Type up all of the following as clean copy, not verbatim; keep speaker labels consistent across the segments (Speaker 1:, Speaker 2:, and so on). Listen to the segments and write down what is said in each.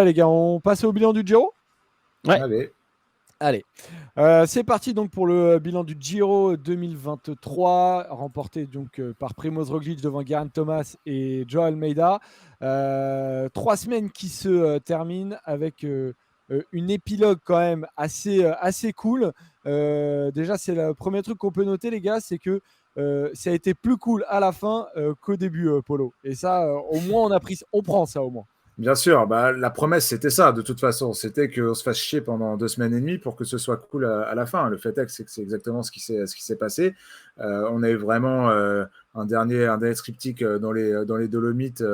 Speaker 1: Voilà les gars, on passe au bilan du Giro.
Speaker 2: Ouais.
Speaker 3: Allez.
Speaker 1: Allez, c'est parti donc pour le bilan du Giro 2023, remporté donc par Primoz Roglic devant Geraint Thomas et Joao Almeida. 3 semaines qui se terminent avec une épilogue quand même assez cool. Déjà, c'est le premier truc qu'on peut noter, les gars, c'est que ça a été plus cool à la fin qu'au début, Polo. Et ça, au moins, on prend ça au moins.
Speaker 3: Bien sûr, bah, la promesse, c'était ça, de toute façon. C'était qu'on se fasse chier pendant 2 semaines et demie pour que ce soit cool à la fin. Le fait est que c'est exactement ce qui s'est passé. On a eu vraiment un dernier triptyque dans les Dolomites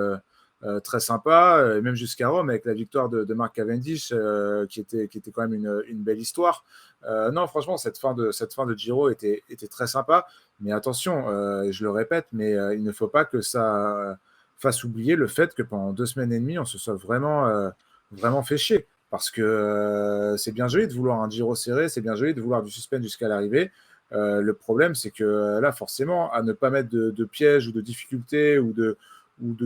Speaker 3: très sympa, même jusqu'à Rome, avec la victoire de Mark Cavendish, qui était quand même une belle histoire. Non, franchement, cette fin de Giro était très sympa. Mais attention, je le répète, mais il ne faut pas que ça fasse oublier le fait que pendant 2 semaines et demie, on se soit vraiment fait chier. Parce que c'est bien joli de vouloir un Giro serré, c'est bien joli de vouloir du suspense jusqu'à l'arrivée. Le problème, c'est que là, forcément, à ne pas mettre de pièges ou de difficultés ou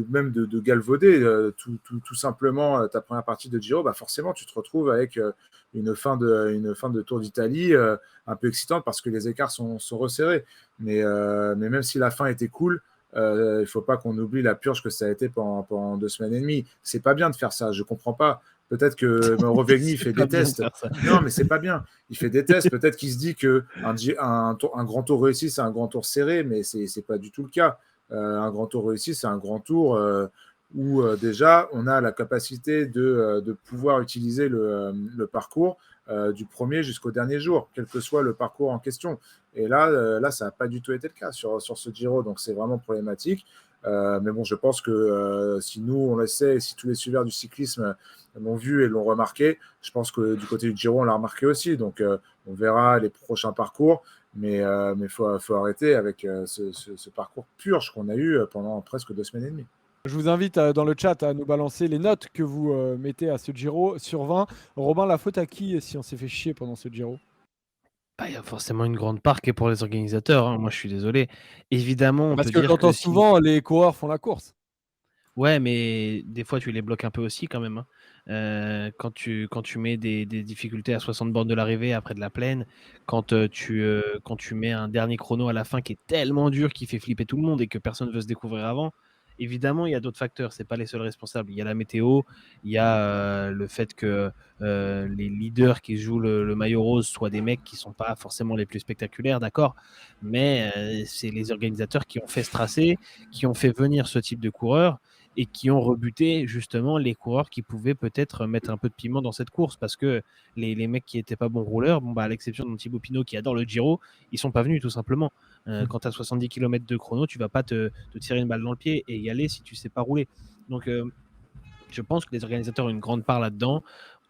Speaker 3: même de galvauder tout simplement ta première partie de Giro, bah forcément, tu te retrouves avec une fin de Tour d'Italie un peu excitante parce que les écarts sont resserrés. Mais même si la fin était cool, il ne faut pas qu'on oublie la purge que ça a été pendant 2 semaines et demie. C'est pas bien de faire ça, je comprends pas. Peut-être que Mauro Vegni fait des tests. Non, mais c'est pas bien. Il fait des tests. Peut-être qu'il se dit qu'un grand tour réussi, c'est un grand tour serré, mais c'est pas du tout le cas. Un grand tour réussi, c'est un grand tour où déjà on a la capacité de pouvoir utiliser le parcours du premier jusqu'au dernier jour, quel que soit le parcours en question. Et là ça n'a pas du tout été le cas sur ce Giro, donc c'est vraiment problématique. Mais bon, je pense que si nous on le sait, et si tous les suiveurs du cyclisme l'ont vu et l'ont remarqué, je pense que du côté du Giro on l'a remarqué aussi. Donc on verra les prochains parcours, mais faut arrêter avec ce parcours purge qu'on a eu pendant presque 2 semaines et demie.
Speaker 1: Je vous invite dans le chat à nous balancer les notes que vous mettez à ce Giro sur 20. Robin, la faute à qui si on s'est fait chier pendant ce Giro?
Speaker 2: Bah, il y a forcément une grande part qui est pour les organisateurs, hein. Moi, je suis désolé. Évidemment, on
Speaker 1: Parce
Speaker 2: peut
Speaker 1: que
Speaker 2: dire
Speaker 1: j'entends
Speaker 2: que si
Speaker 1: souvent les coureurs font la course.
Speaker 2: ouais, mais des fois, tu les bloques un peu aussi quand même, hein. Quand tu mets des difficultés à 60 bornes de l'arrivée après de la plaine, quand tu mets un dernier chrono à la fin qui est tellement dur, qui fait flipper tout le monde et que personne veut se découvrir avant, évidemment, il y a d'autres facteurs, c'est pas les seuls responsables. Il y a la météo, il y a, le fait que, les leaders qui jouent le maillot rose soient des mecs qui sont pas forcément les plus spectaculaires, d'accord, mais c'est les organisateurs qui ont fait ce tracé, qui ont fait venir ce type de coureurs et qui ont rebuté justement les coureurs qui pouvaient peut-être mettre un peu de piment dans cette course parce que les mecs qui étaient pas bons rouleurs, bon, bah, à l'exception de Thibaut Pinot qui adore le Giro, ils sont pas venus tout simplement. Quand tu as 70 km de chrono, tu vas pas te tirer une balle dans le pied et y aller si tu sais pas rouler. Donc je pense que les organisateurs ont une grande part là-dedans.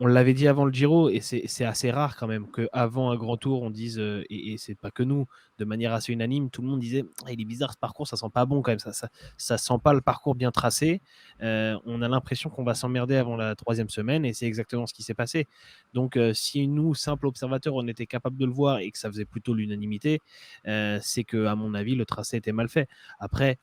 Speaker 2: On l'avait dit avant le Giro, et c'est assez rare quand même qu'avant un grand tour, on dise, et c'est pas que nous, de manière assez unanime, tout le monde disait ah, il est bizarre ce parcours, ça sent pas bon quand même, ça sent pas le parcours bien tracé. On a l'impression qu'on va s'emmerder avant la 3e semaine, et c'est exactement ce qui s'est passé. Donc, si nous, simples observateurs, on était capable de le voir et que ça faisait plutôt l'unanimité, c'est que, à mon avis, le tracé était mal fait. Après,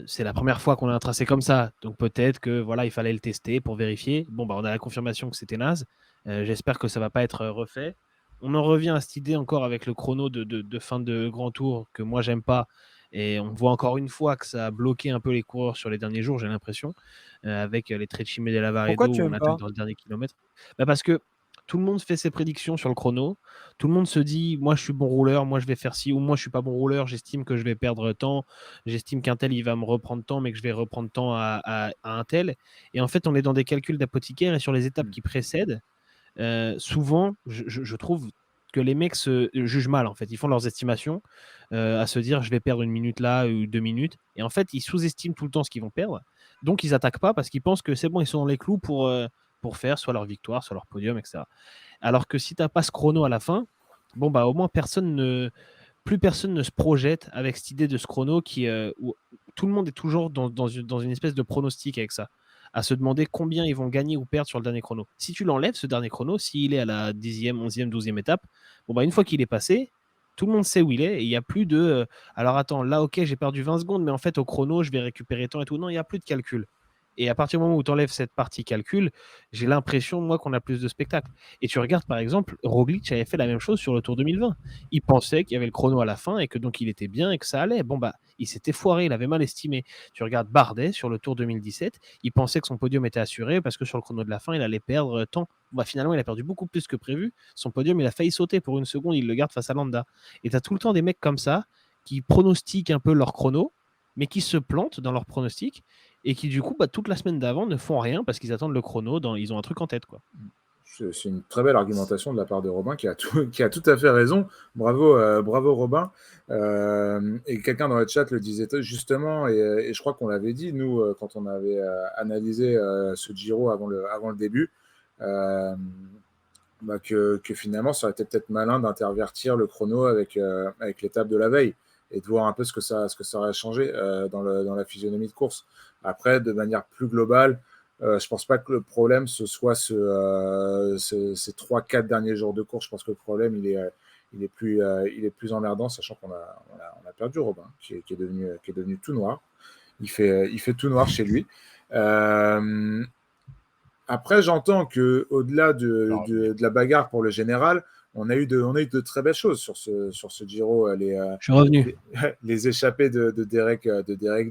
Speaker 2: c'est la première fois qu'on a un tracé comme ça, donc peut-être que voilà, il fallait le tester pour vérifier. Bon, bah, on a la confirmation que c'était naze. J'espère que ça va pas être refait. On en revient à cette idée encore avec le chrono de fin de grand tour que moi j'aime pas, et on voit encore une fois que ça a bloqué un peu les coureurs sur les derniers jours, j'ai l'impression, avec les Trecime de
Speaker 1: Pourquoi
Speaker 2: Lavaredo
Speaker 1: tu
Speaker 2: où on
Speaker 1: aimes
Speaker 2: attaque
Speaker 1: pas?
Speaker 2: dans le dernier kilomètre. Bah, parce que tout le monde fait ses prédictions sur le chrono. Tout le monde se dit moi je suis bon rouleur, moi je vais faire ci, ou moi je suis pas bon rouleur, j'estime que je vais perdre tant, j'estime qu'un tel il va me reprendre tant, mais que je vais reprendre tant à un tel. Et en fait, on est dans des calculs d'apothicaire, et sur les étapes qui précèdent, souvent, je trouve que les mecs se jugent mal. En fait, ils font leurs estimations à se dire je vais perdre 1 minute là ou 2 minutes, et en fait, ils sous-estiment tout le temps ce qu'ils vont perdre. Donc, ils attaquent pas parce qu'ils pensent que c'est bon, ils sont dans les clous pour faire soit leur victoire, soit leur podium, etc. Alors que si tu n'as pas ce chrono à la fin, bon, bah, au moins plus personne ne se projette avec cette idée de ce chrono où tout le monde est toujours dans une espèce de pronostic avec ça, à se demander combien ils vont gagner ou perdre sur le dernier chrono. Si tu l'enlèves, ce dernier chrono, s'il est à la 10e, 11e, 12e étape, bon, bah, une fois qu'il est passé, tout le monde sait où il est, et il n'y a plus de alors attends, là ok j'ai perdu 20 secondes, mais en fait au chrono je vais récupérer tant et tout. Non, il n'y a plus de calcul. Et à partir du moment où tu enlèves cette partie calcul, j'ai l'impression, moi, qu'on a plus de spectacle. Et tu regardes, par exemple, Roglic avait fait la même chose sur le Tour 2020. Il pensait qu'il y avait le chrono à la fin et que donc il était bien et que ça allait. Bon, bah, il s'était foiré, il avait mal estimé. Tu regardes Bardet sur le Tour 2017, il pensait que son podium était assuré parce que sur le chrono de la fin, il allait perdre tant. Bah, finalement, il a perdu beaucoup plus que prévu. Son podium, il a failli sauter pour une seconde, il le garde face à Landa. Et tu as tout le temps des mecs comme ça qui pronostiquent un peu leur chrono, mais qui se plantent dans leur pronostic et qui du coup toute la semaine d'avant ne font rien parce qu'ils attendent le chrono, ils ont un truc en tête, quoi.
Speaker 3: C'est une très belle argumentation de la part de Robin qui a tout à fait raison. Bravo, bravo Robin. Et quelqu'un dans le chat le disait justement, et je crois qu'on l'avait dit, nous, quand on avait analysé ce Giro avant le début, que finalement, ça aurait été peut-être malin d'intervertir le chrono avec l'étape de la veille et de voir un peu ce que ça aurait changé dans la physionomie de course. Après, de manière plus globale, je pense pas que le problème ce soit ces 3-4 derniers jours de course. Je pense que le problème il est plus emmerdant, sachant qu'on a perdu Robin, qui est devenu tout noir. Il fait tout noir chez lui. Après, j'entends que au-delà de la bagarre pour le général, on a eu de très belles choses sur ce Giro.
Speaker 2: Je suis revenu.
Speaker 3: Les échappées de Derek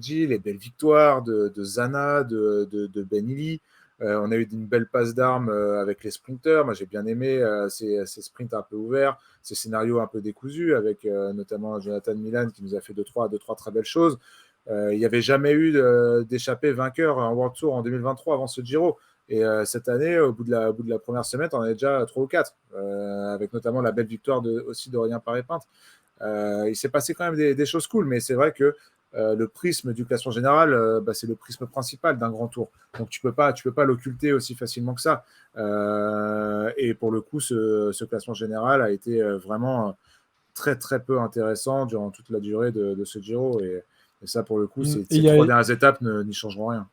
Speaker 3: G, les belles victoires de Zana, de Ben Illy. On a eu une belle passe d'armes avec les sprinters. Moi, j'ai bien aimé ces sprints un peu ouverts, ces scénarios un peu décousus, avec notamment Jonathan Milan qui nous a fait deux, trois très belles choses. Il n'y avait jamais eu d'échappée vainqueur en World Tour en 2023 avant ce Giro. Et cette année, au bout de la première semaine, on en est déjà 3 ou 4, avec notamment la belle victoire aussi d'Aurélien Paré-Pinte. Il s'est passé quand même des choses cool, mais c'est vrai que le prisme du classement général, c'est le prisme principal d'un grand tour. Donc tu peux pas l'occulter aussi facilement que ça. Et pour le coup, ce classement général a été vraiment très très peu intéressant durant toute la durée de ce Giro. Et ça, pour le coup, ces 3 dernières étapes n'y changeront rien.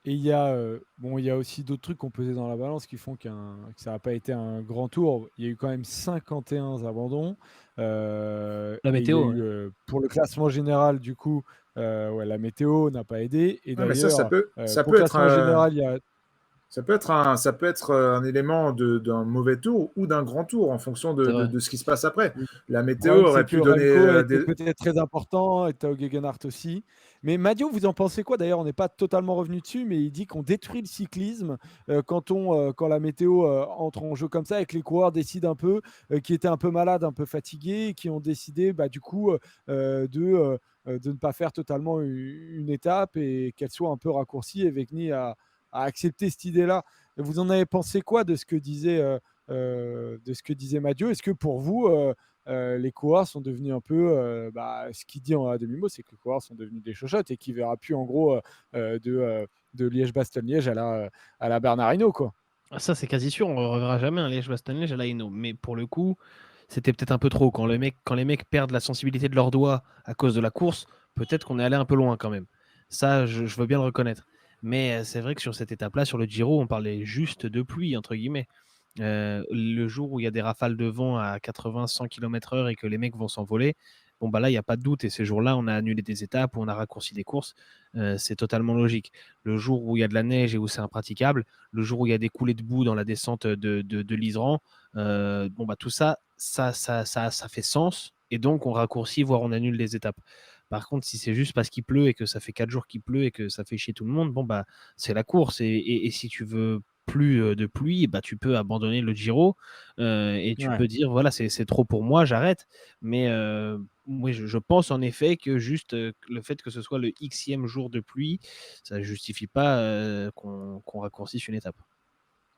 Speaker 1: Et il y a aussi d'autres trucs qu'on pesait dans la balance qui font que ça n'a pas été un grand tour. Il y a eu quand même 51 abandons.
Speaker 2: La météo.
Speaker 1: Il y a eu, pour le classement général, du coup, la météo n'a pas aidé. Et
Speaker 3: Ouais, mais
Speaker 1: d'ailleurs,
Speaker 3: ça
Speaker 1: pour le
Speaker 3: peut être
Speaker 1: classement général, il y a.
Speaker 3: ça peut être un élément d'un mauvais tour ou d'un grand tour en fonction de ce qui se passe après.
Speaker 1: Oui.
Speaker 3: La
Speaker 1: Le
Speaker 3: météo
Speaker 1: problème, c'est
Speaker 3: aurait
Speaker 1: que
Speaker 3: pu donner
Speaker 1: Remco a été peut-être très important, et Tao Gegenhardt aussi. Mais Madio, vous en pensez quoi? D'ailleurs, on n'est pas totalement revenu dessus, mais il dit qu'on détruit le cyclisme quand la météo entre en jeu comme ça et que les coureurs décident un peu, qui étaient un peu malades, un peu fatigués, et qui ont décidé du coup de ne pas faire totalement une étape et qu'elle soit un peu raccourcie, et Vegni a accepté cette idée-là. Vous en avez pensé quoi de ce que disait Madio? Est-ce que pour vous, les coureurs sont devenus un peu, ce qu'il dit en demi-mot, c'est que les coureurs sont devenus des chochottes et qu'il ne verra plus en gros de Liège-Bastogne-Liège à la Bernard Hinault, quoi.
Speaker 2: Ça, c'est quasi sûr, on ne reverra jamais un Liège-Bastogne-Liège à la Hinault. Mais pour le coup, c'était peut-être un peu trop. Quand les mecs perdent la sensibilité de leurs doigts à cause de la course, peut-être qu'on est allé un peu loin quand même. Ça, je veux bien le reconnaître. Mais c'est vrai que sur cette étape-là, sur le Giro, on parlait juste de pluie, entre guillemets. Le jour où il y a des rafales de vent à 80-100 km/h et que les mecs vont s'envoler, bon, là, il n'y a pas de doute. Et ces jours-là, on a annulé des étapes, ou on a raccourci des courses. C'est totalement logique. Le jour où il y a de la neige et où c'est impraticable, le jour où il y a des coulées de boue dans la descente de l'Iseran, tout ça fait sens. Et donc, on raccourcit, voire on annule des étapes. Par contre, si c'est juste parce qu'il pleut et que ça fait 4 jours qu'il pleut et que ça fait chier tout le monde, c'est la course. Et si tu veux plus de pluie, tu peux abandonner le Giro et tu peux dire voilà, c'est trop pour moi, j'arrête. Mais oui, je pense en effet que juste le fait que ce soit le Xème jour de pluie, ça ne justifie pas qu'on raccourcisse une étape.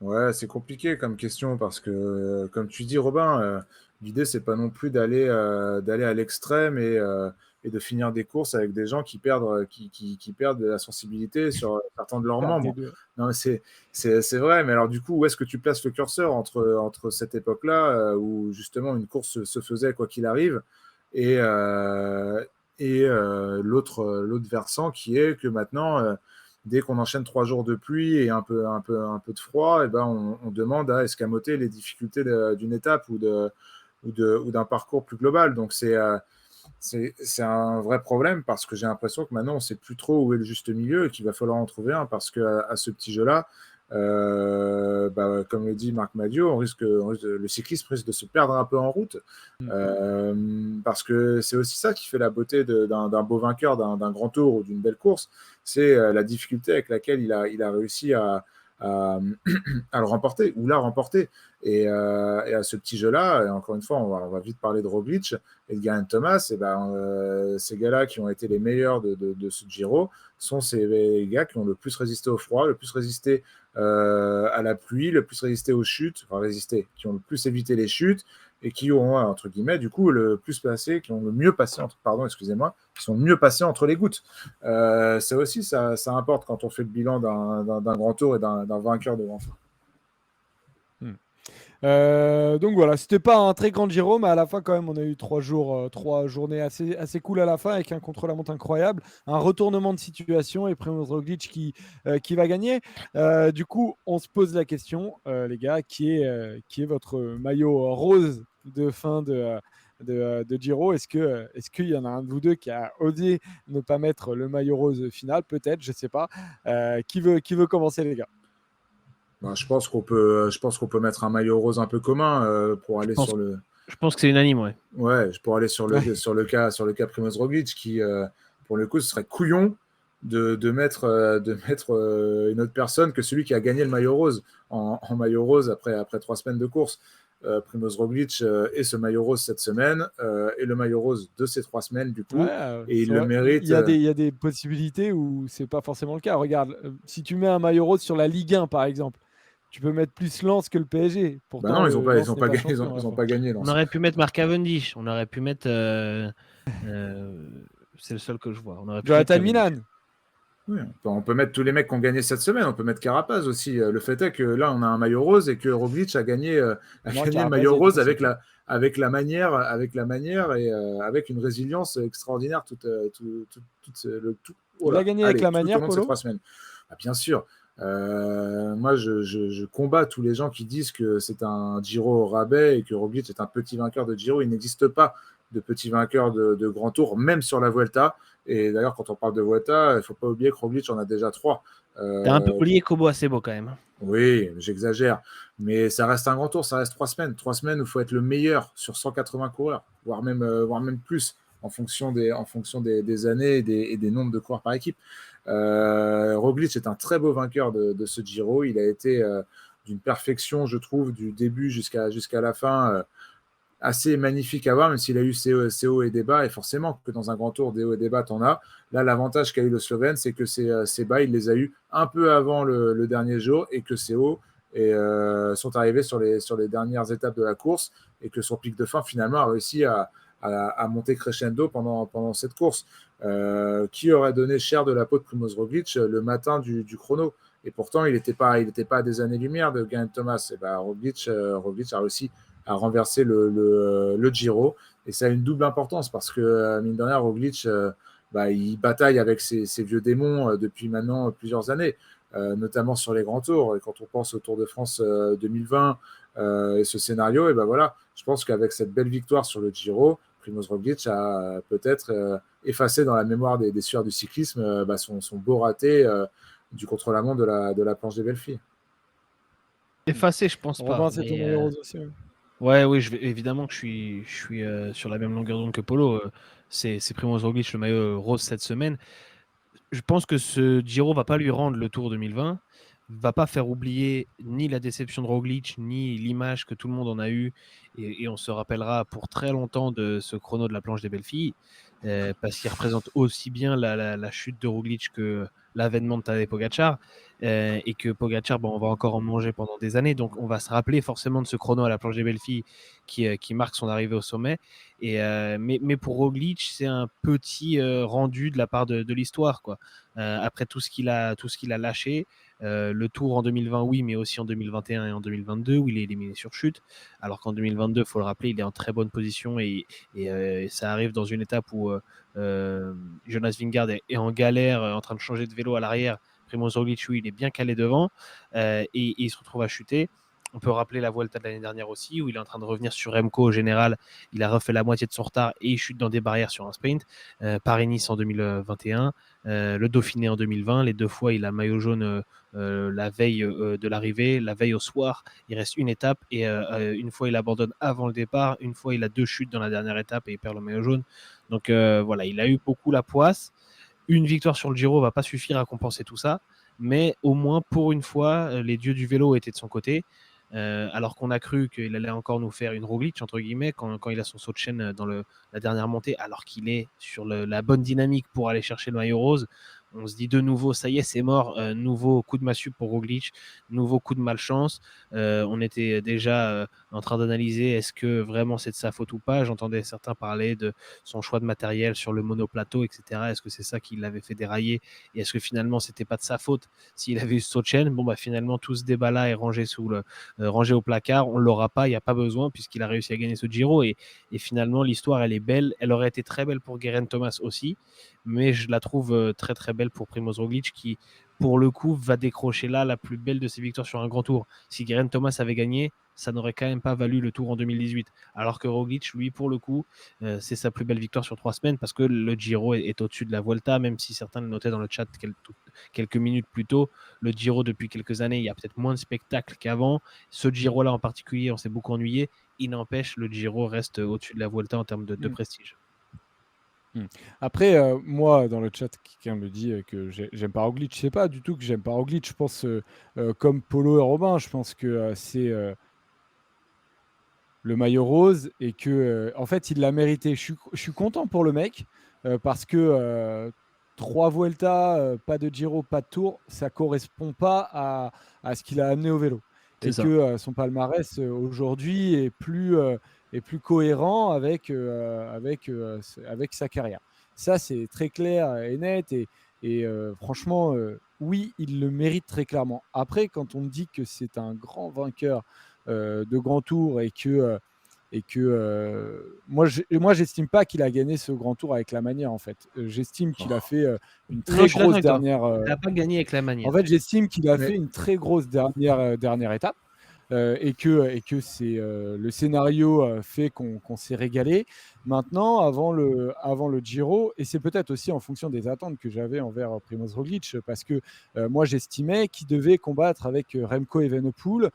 Speaker 3: Ouais, c'est compliqué comme question parce que, comme tu dis, Robin, l'idée, c'est pas non plus d'aller à l'extrême et de finir des courses avec des gens qui perdent de la sensibilité sur certains de leurs membres. Non, c'est vrai, mais alors du coup, où est-ce que tu places le curseur entre cette époque-là, où justement une course se faisait quoi qu'il arrive, et l'autre versant qui est que maintenant, dès qu'on enchaîne 3 jours de pluie et un peu de froid, et on demande à escamoter les difficultés d'une étape ou d'un parcours plus global. Donc c'est c'est un vrai problème parce que j'ai l'impression que maintenant, on ne sait plus trop où est le juste milieu et qu'il va falloir en trouver un parce qu'à ce petit jeu-là, comme le dit Marc Madiot, le cyclisme risque de se perdre un peu en route. Parce que c'est aussi ça qui fait la beauté d'un beau vainqueur, d'un grand tour ou d'une belle course, c'est la difficulté avec laquelle il a réussi à, à le remporter ou l'a remporté. Et à ce petit jeu-là, et encore une fois, on va vite parler de Roglic et de Geraint Thomas, ces gars-là qui ont été les meilleurs de ce Giro sont ces gars qui ont le plus résisté au froid, le plus résisté à la pluie, le plus résisté aux chutes, qui ont le plus évité les chutes et qui ont, entre guillemets, du coup, le plus passé, qui ont le mieux passé, qui sont le mieux passés entre les gouttes. Ça aussi, ça importe quand on fait le bilan d'un grand tour et d'un vainqueur de grand tour.
Speaker 1: Donc voilà, c'était pas un très grand Giro, mais à la fin quand même, on a eu 3 journées assez cool à la fin avec un contre-la-montre incroyable, un retournement de situation et Primož Roglic qui va gagner. Du coup, on se pose la question, les gars, qui est votre maillot rose de fin de Giro? Est-ce qu'il y en a un de vous deux qui a osé ne pas mettre le maillot rose final? Peut-être, je sais pas. Qui veut commencer, les gars?
Speaker 3: Je pense qu'on peut mettre un maillot rose un peu commun pour aller sur le.
Speaker 2: Je pense que c'est unanime, ouais.
Speaker 3: Ouais, pour aller sur
Speaker 1: Ouais.
Speaker 3: sur le cas Primož Roglic, qui, pour le coup, ce serait couillon de mettre une autre personne que celui qui a gagné le maillot rose en maillot rose après 3 semaines de course. Primož Roglic est ce maillot rose cette semaine et le maillot rose de ces 3 semaines, du coup,
Speaker 1: Ouais,
Speaker 3: et il
Speaker 1: c'est
Speaker 3: le
Speaker 1: vrai.
Speaker 3: mérite.
Speaker 1: Il y a des possibilités où c'est pas forcément le cas. Regarde, si tu mets un maillot rose sur la Ligue 1, par exemple, tu peux mettre plus Lens que le PSG.
Speaker 3: Bah
Speaker 1: Pourtant,
Speaker 3: non,
Speaker 1: Lens n'est pas
Speaker 3: gagné,
Speaker 1: champion à la
Speaker 3: ils ont
Speaker 1: fin.
Speaker 3: pas gagné dans
Speaker 2: On
Speaker 3: ce.
Speaker 2: aurait pu mettre Mark Cavendish. On aurait pu mettre. C'est le seul que je vois. On aurait pu mettre
Speaker 1: Jonathan
Speaker 2: Cavendish.
Speaker 1: Milan.
Speaker 3: Oui, on peut mettre tous les mecs qui ont gagné cette semaine. On peut mettre Carapaz aussi. Le fait est que là, on a un maillot rose et que Roglic a gagné
Speaker 1: Non,
Speaker 3: le
Speaker 1: Carapaz,
Speaker 3: maillot
Speaker 1: il était
Speaker 3: rose
Speaker 1: pas champion.
Speaker 3: avec la manière et avec une résilience extraordinaire
Speaker 1: Il a gagné avec la
Speaker 3: tout au
Speaker 1: manière,
Speaker 3: long de ces
Speaker 1: Polo?
Speaker 3: 3 semaines. Ah, bien sûr. Moi, je combats tous les gens qui disent que c'est un Giro au rabais et que Roglic est un petit vainqueur de Giro. Il n'existe pas de petit vainqueur de grand tour, même sur la Vuelta. Et d'ailleurs, quand on parle de Vuelta, il ne faut pas oublier que Roglic en a déjà 3.
Speaker 2: T'as un peu oublié Kobo Acebo quand même.
Speaker 3: Oui, j'exagère. Mais ça reste un grand tour, ça reste 3 semaines. 3 semaines où il faut être le meilleur sur 180 coureurs, voire même plus, en fonction des années et des nombres de coureurs par équipe. Roglic est un très beau vainqueur de ce Giro. Il a été d'une perfection, je trouve, du début jusqu'à la fin. Assez magnifique à voir, même s'il a eu ses hauts et des bas, et forcément que dans un grand tour, des hauts et des bas, t'en as. Là, l'avantage qu'a eu le Slovène, c'est que ces bas, il les a eu un peu avant le dernier jour, et que ces hauts sont arrivés sur les dernières étapes de la course, et que son pic de fin, finalement, a réussi à monter crescendo pendant cette course. Qui aurait donné cher de la peau de Primož Roglic le matin du chrono? Et pourtant, il n'était pas à des années-lumière de Geraint Thomas. Et Roglic a réussi à renverser le Giro. Et ça a une double importance parce que, mine de rien, Roglic, il bataille avec ses vieux démons depuis maintenant plusieurs années, notamment sur les grands tours. Et quand on pense au Tour de France 2020 et ce scénario, et voilà, je pense qu'avec cette belle victoire sur le Giro, Primož Roglic a peut-être effacé dans la mémoire des sueurs du cyclisme son beau raté du contre-la-montre de la planche des belles filles.
Speaker 2: Effacé, je pense pas.
Speaker 1: Robin, c'est ton maillot rose aussi.
Speaker 2: Oui, évidemment que je suis sur la même longueur d'onde que Polo. C'est Primož Roglic le maillot rose cette semaine. Je pense que ce Giro va pas lui rendre le Tour 2020, va pas faire oublier ni la déception de Roglic, ni l'image que tout le monde en a eue, et on se rappellera pour très longtemps de ce chrono de la planche des belles filles, parce qu'il représente aussi bien la chute de Roglic que l'avènement de Tadej Pogacar, et que Pogacar, on va encore en manger pendant des années, donc on va se rappeler forcément de ce chrono à la planche des belles filles qui marque son arrivée au sommet. Mais pour Roglic, c'est un petit rendu de la part de l'histoire, quoi. Après tout ce qu'il a lâché, le Tour en 2020, oui, mais aussi en 2021 et en 2022, où il est éliminé sur chute. Alors qu'en 2022, il faut le rappeler, il est en très bonne position et ça arrive dans une étape où Jonas Vingegaard est en galère, en train de changer de vélo à l'arrière. Primož Roglic, lui, il est bien calé devant et il se retrouve à chuter. On peut rappeler la Vuelta de l'année dernière aussi, où il est en train de revenir sur Remco au général. Il a refait la moitié de son retard et il chute dans des barrières sur un sprint. Paris-Nice en 2021, le Dauphiné en 2020. Les 2 fois, il a maillot jaune la veille de l'arrivée, la veille au soir. Il reste une étape et une fois, il abandonne avant le départ. Une fois, il a 2 chutes dans la dernière étape et il perd le maillot jaune. Donc voilà, il a eu beaucoup la poisse. Une victoire sur le Giro ne va pas suffire à compenser tout ça. Mais au moins, pour une fois, les dieux du vélo étaient de son côté. Alors qu'on a cru qu'il allait encore nous faire une Roglic, entre guillemets, quand il a son saut de chaîne dans la dernière montée, alors qu'il est sur la bonne dynamique pour aller chercher le maillot rose. On se dit de nouveau, ça y est, c'est mort. Nouveau coup de massue pour Roglic, nouveau coup de malchance. On était déjà en train d'analyser est-ce que vraiment c'est de sa faute ou pas. J'entendais certains parler de son choix de matériel sur le monoplateau, etc. Est-ce que c'est ça qui l'avait fait dérailler et est-ce que finalement c'était pas de sa faute s'il avait eu ce saut de chaîne? Bon, bah finalement, tout ce débat-là est rangé rangé au placard. On ne l'aura pas, il n'y a pas besoin puisqu'il a réussi à gagner ce Giro et finalement l'histoire elle est belle. Elle aurait été très belle pour Geraint Thomas aussi, mais je la trouve très très belle pour Primoz Roglic qui pour le coup va décrocher là la plus belle de ses victoires sur un grand tour. Si Geraint Thomas avait gagné, ça n'aurait quand même pas valu le tour en 2018. Alors que Roglic, lui, pour le coup, c'est sa plus belle victoire sur 3 semaines parce que le Giro est au-dessus de la Vuelta, même si certains le notaient dans le chat quelques minutes plus tôt. Le Giro, depuis quelques années, il y a peut-être moins de spectacles qu'avant. Ce Giro-là en particulier, on s'est beaucoup ennuyé. Il n'empêche, le Giro reste au-dessus de la Vuelta en termes de prestige.
Speaker 1: Après, moi, dans le chat, quelqu'un me dit que j'aime pas Roglic. Je sais pas du tout que j'aime pas Roglic. Je pense, comme Polo et Robin, je pense que c'est le maillot rose et que, en fait, il l'a mérité. Je suis content pour le mec parce que 3 Vuelta, pas de Giro, pas de Tour, ça correspond pas à ce qu'il a amené au vélo.
Speaker 2: C'est
Speaker 1: Et
Speaker 2: ça.
Speaker 1: que son palmarès aujourd'hui est plus cohérent avec sa carrière. Ça, c'est très clair et net. Et franchement, oui, il le mérite très clairement. Après, quand on me dit que c'est un grand vainqueur de grand tour et que moi, j'estime pas qu'il a gagné ce grand tour avec la manière, en fait. J'estime qu'il a fait une
Speaker 2: Non,
Speaker 1: très
Speaker 2: je suis d'accord
Speaker 1: grosse
Speaker 2: avec toi.
Speaker 1: dernière.
Speaker 2: Il n'a pas gagné avec la manière.
Speaker 1: En fait, j'estime qu'il a
Speaker 3: Mais-
Speaker 1: fait une très grosse dernière étape. Et que c'est le scénario fait qu'on s'est régalé. Maintenant, avant le Giro, et c'est peut-être aussi en fonction des attentes que j'avais envers Primoz Roglic, parce que moi j'estimais qu'il devait combattre avec Remco Evenepoel,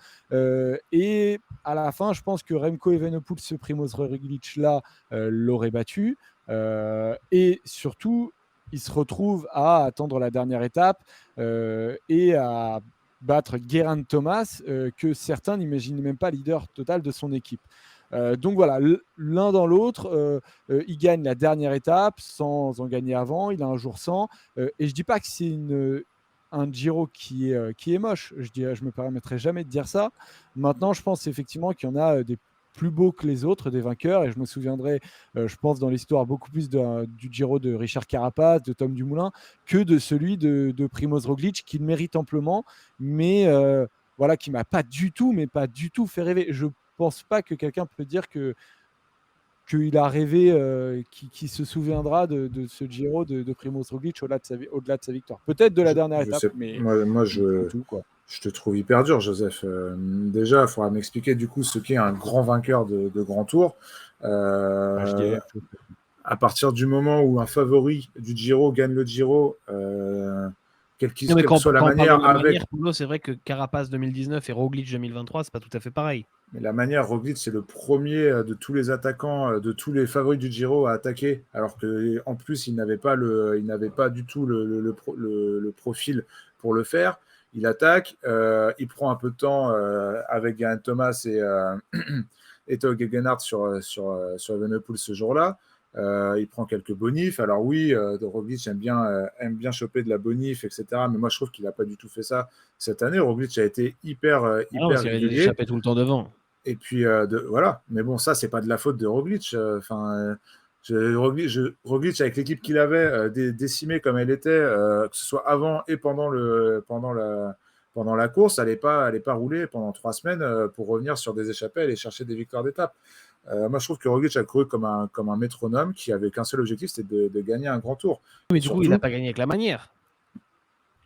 Speaker 1: et à la fin, je pense que Remco Evenepoel, ce Primoz Roglic là, l'aurait battu, et surtout, il se retrouve à attendre la dernière étape et à battre Geraint Thomas, que certains n'imaginaient même pas leader total de son équipe. Donc voilà, l'un dans l'autre, il gagne la dernière étape sans en gagner avant, il a un jour sans. Et je ne dis pas que c'est un Giro qui est moche, je me permettrai jamais de dire ça. Maintenant, je pense effectivement qu'il y en a des plus beaux que les autres, des vainqueurs, et je me souviendrai, je pense, dans l'histoire beaucoup plus du Giro de Richard Carapaz, de Tom Dumoulin, que de celui de Primoz Roglic, qui le mérite amplement, mais voilà, qui m'a pas du tout fait rêver. Je pense pas que quelqu'un peut dire qu'il a rêvé, qui se souviendra de ce Giro de Primoz Roglic au-delà de sa victoire. Peut-être de la dernière étape,
Speaker 3: sais,
Speaker 1: mais
Speaker 3: moi
Speaker 1: c'est tout, quoi.
Speaker 3: je te trouve hyper dur, Joseph. Déjà, il faudra m'expliquer du coup ce qu'est un grand vainqueur de grand tour.
Speaker 1: Je dis la même chose.
Speaker 3: À partir du moment où un favori du Giro gagne le Giro, quelle
Speaker 2: Non, mais
Speaker 3: que soit la
Speaker 2: quand on parle
Speaker 3: manière,
Speaker 2: de la
Speaker 3: avec
Speaker 2: manière, Polo, c'est vrai que Carapaz 2019 et Roglic 2023, c'est pas tout à fait pareil.
Speaker 3: mais la manière, Roglic, c'est le premier de tous les attaquants, de tous les favoris du Giro à attaquer, alors qu'en plus, il n'avait pas du tout le profil pour le faire. Il attaque, il prend un peu de temps avec Geraint Thomas et Tao Gegenhardt sur Evenepoel ce jour-là. Il prend quelques bonifs. Alors oui, Roglic aime bien choper de la bonif, etc. Mais moi, je trouve qu'il n'a pas du tout fait ça cette année. Roglic a été hyper
Speaker 2: Non, parce qu'il
Speaker 3: régulier.
Speaker 2: échappait tout le temps devant.
Speaker 3: Et puis, voilà. Mais bon, ça, c'est pas de la faute de Roglic. Roglic, avec l'équipe qu'il avait, décimée comme elle était, que ce soit avant et pendant la course, elle n'est pas roulée pendant 3 semaines pour revenir sur des échappées, aller chercher des victoires d'étape. Moi, je trouve que Roglic a couru comme un métronome qui avait qu'un seul objectif, c'était de gagner un grand tour.
Speaker 2: Mais du coup, il n'a
Speaker 3: Surtout,
Speaker 2: pas gagné avec la manière.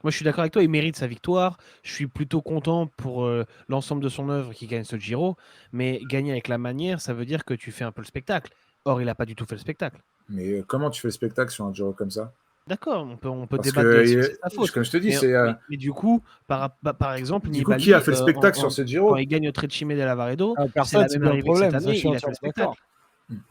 Speaker 2: Moi, je suis d'accord avec toi, il mérite sa victoire. Je suis plutôt content pour l'ensemble de son œuvre qui gagne ce Giro, mais gagner avec la manière, ça veut dire que tu fais un peu le spectacle. Or, il n'a pas du tout fait le spectacle.
Speaker 3: Mais comment tu fais le spectacle sur un Giro comme ça?
Speaker 2: D'accord, on peut
Speaker 3: Parce
Speaker 2: débattre de
Speaker 3: que,
Speaker 2: est-ce que c'est sa faute.
Speaker 3: comme je te dis,
Speaker 2: Mais,
Speaker 3: c'est.
Speaker 2: mais, mais du coup, par exemple,
Speaker 3: Du coup, qui a
Speaker 2: Nibali,
Speaker 3: fait le spectacle sur ce
Speaker 2: quand
Speaker 3: Giro?
Speaker 2: il gagne au Trecime de Lavaredo, c'est
Speaker 1: Personne,
Speaker 2: la
Speaker 1: c'est
Speaker 2: même
Speaker 1: bien le
Speaker 2: arrivée que cette
Speaker 1: problème. Ça, je
Speaker 2: année,
Speaker 1: suis
Speaker 2: il a fait le
Speaker 1: entièrement d'accord.
Speaker 2: spectacle.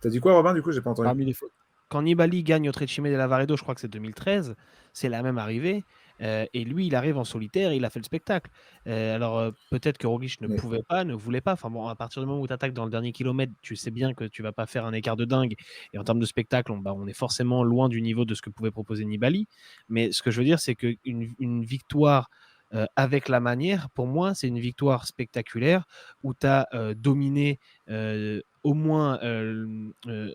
Speaker 3: T'as dit quoi, Robin? Du coup, j'ai pas entendu.
Speaker 1: Parmi les fautes.
Speaker 2: Quand Nibali gagne au Trecime de Lavaredo, je crois que c'est 2013, c'est la même arrivée. Et lui, il arrive en solitaire, il a fait le spectacle. Alors, peut-être que Roglic ne
Speaker 3: Mais
Speaker 2: pouvait pas, ne voulait pas. Enfin bon, à partir du moment où tu attaques dans le dernier kilomètre, tu sais bien que tu vas pas faire un écart de dingue. Et en termes de spectacle, on est forcément loin du niveau de ce que pouvait proposer Nibali. Mais ce que je veux dire, c'est qu'une victoire avec la manière, pour moi, c'est une victoire spectaculaire où tu as dominé au moins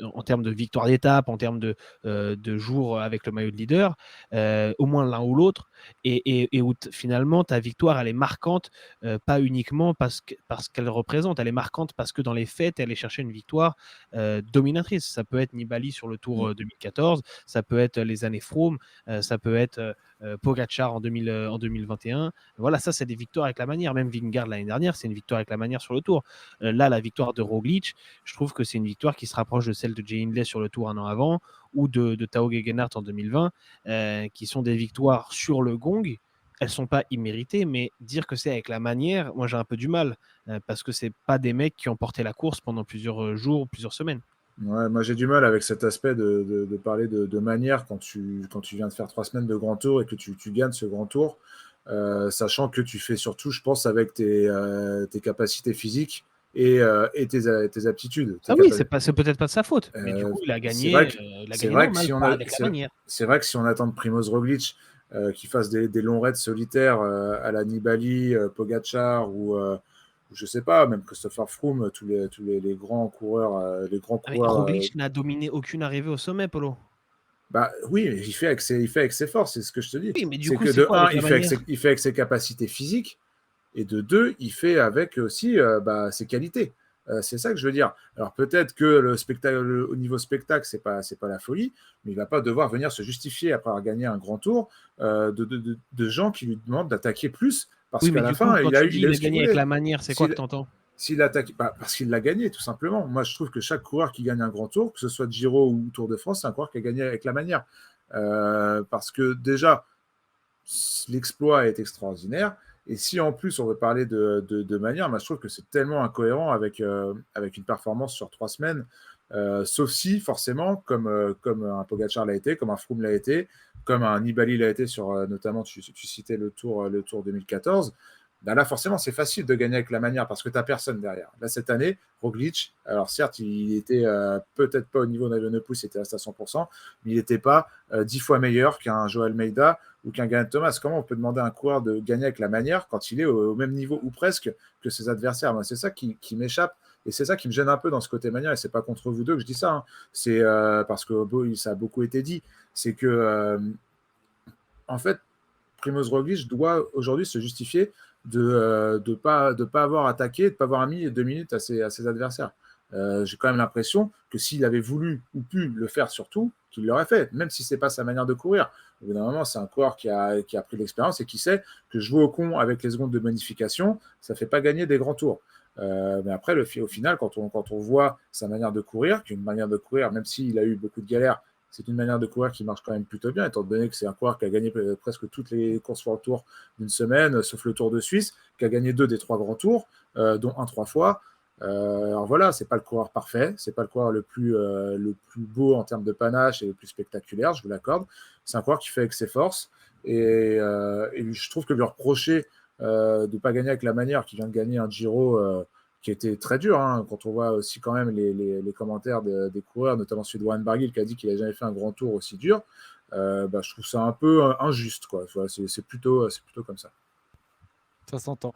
Speaker 2: en termes de victoire d'étape, en termes de jours avec le maillot de leader, au moins l'un ou l'autre, et où finalement ta victoire elle est marquante, pas uniquement parce qu'elle représente, elle est marquante parce que dans les faits elle est chercher une victoire dominatrice. Ça peut être Nibali sur le Tour 2014, ça peut être les années Froome, ça peut être Pogacar en 2021. Voilà, ça c'est des victoires avec la manière. Même Vingegaard l'année dernière, c'est une victoire avec la manière sur le Tour. Là, la victoire de Roglic, je trouve que c'est une victoire qui se rapproche de celle de Jay Hindley sur le Tour un an avant ou de Tao Gegenhardt en 2020, qui sont des victoires sur le gong. Elles sont pas imméritées, mais dire que c'est avec la manière, moi j'ai un peu du mal, parce que c'est pas des mecs qui ont porté la course pendant plusieurs jours, plusieurs semaines.
Speaker 3: ouais, moi, j'ai du mal avec cet aspect de parler de manière quand tu viens de faire 3 semaines de grand tour et que tu gagnes ce grand tour, sachant que tu fais surtout, je pense, avec tes capacités physiques et tes aptitudes.
Speaker 2: Ah oui, c'est peut-être pas de sa faute, mais du
Speaker 3: Euh,
Speaker 2: coup il a
Speaker 3: c'est vrai
Speaker 2: gagné,
Speaker 3: que
Speaker 2: il a
Speaker 3: c'est
Speaker 2: gagné
Speaker 3: vrai que
Speaker 2: normal,
Speaker 3: si on
Speaker 2: pas
Speaker 3: a
Speaker 2: avec la manière.
Speaker 3: c'est vrai que si on attend de Primoz Roglic qu'il fasse des longs raids solitaires à la Nibali, Pogacar ou je sais pas, même Christopher Froome, les grands coureurs,
Speaker 2: Ah, mais Roglic n'a dominé aucune arrivée au sommet, Polo.
Speaker 3: bah oui, il fait avec ses forces, c'est ce que je te dis.
Speaker 2: Oui, mais du
Speaker 3: C'est
Speaker 2: coup
Speaker 3: que
Speaker 2: c'est
Speaker 3: de
Speaker 2: quoi
Speaker 3: un,
Speaker 2: avec la manière?
Speaker 3: il fait avec ses capacités physiques, et de deux, il fait avec aussi ses qualités. C'est ça que je veux dire. Alors peut-être que le spectacle, au niveau spectacle, c'est pas la folie, mais il va pas devoir venir se justifier après avoir gagné un grand tour de gens qui lui demandent d'attaquer plus, parce
Speaker 2: Oui,
Speaker 3: qu'à
Speaker 2: mais
Speaker 3: la
Speaker 2: du coup,
Speaker 3: fin,
Speaker 2: quand tu dis
Speaker 3: il a
Speaker 2: il
Speaker 3: eu
Speaker 2: a
Speaker 3: ce qu'il
Speaker 2: gagné avec
Speaker 3: voulait.
Speaker 2: la manière, c'est quoi que
Speaker 3: S'il
Speaker 2: t'entends?
Speaker 3: S'il attaque, parce qu'il l'a gagné, tout simplement. Moi, je trouve que chaque coureur qui gagne un grand tour, que ce soit Giro ou Tour de France, c'est un coureur qui a gagné avec la manière. Parce que déjà, l'exploit est extraordinaire. Et si en plus on veut parler de manière, moi, je trouve que c'est tellement incohérent avec une performance sur 3 semaines, sauf si forcément, comme un Pogacar l'a été, comme un Froome l'a été, comme un Nibali l'a été sur notamment, tu citais le tour 2014. Ben là, forcément, c'est facile de gagner avec la manière parce que tu n'as personne derrière. Là, cette année, Roglic, alors certes, il était peut-être pas au niveau d'Evenepoel, c'était resté à 100%, mais il n'était pas 10 fois meilleur qu'un Joel Meida ou qu'un Geraint Thomas. Comment on peut demander à un coureur de gagner avec la manière quand il est au même niveau ou presque que ses adversaires? Moi, c'est ça qui m'échappe et c'est ça qui me gêne un peu dans ce côté manière. Et c'est pas contre vous deux que je dis ça, hein. C'est parce que ça a beaucoup été dit. C'est que en fait, Primoz Roglic doit aujourd'hui se justifier de pas avoir attaqué, de ne pas avoir mis 2 minutes à ses adversaires. J'ai quand même l'impression que s'il avait voulu ou pu le faire surtout, qu'il l'aurait fait, même si c'est pas sa manière de courir. Au bout d'un moment, c'est un coureur qui a pris l'expérience et qui sait que jouer au con avec les secondes de bonification, ça ne fait pas gagner des grands tours. Mais après, au final, quand on voit sa manière de courir, qui est une manière de courir, même s'il a eu beaucoup de galères, c'est une manière de courir qui marche quand même plutôt bien, étant donné que c'est un coureur qui a gagné presque toutes les courses sur le tour d'une semaine, sauf le Tour de Suisse, qui a gagné 2 des 3 grands tours, dont un 3 fois. Alors voilà, c'est pas le coureur parfait, c'est pas le coureur le plus beau en termes de panache et le plus spectaculaire, je vous l'accorde. C'est un coureur qui fait avec ses forces et je trouve que lui reprocher de ne pas gagner avec la manière, qui vient de gagner un Giro qui était très dur, hein, quand on voit aussi quand même les commentaires des coureurs, notamment celui de Warren Barguil qui a dit qu'il n'a jamais fait un grand tour aussi dur. Je trouve ça un peu injuste, quoi. Voilà, c'est plutôt comme ça.
Speaker 1: Ça s'entend.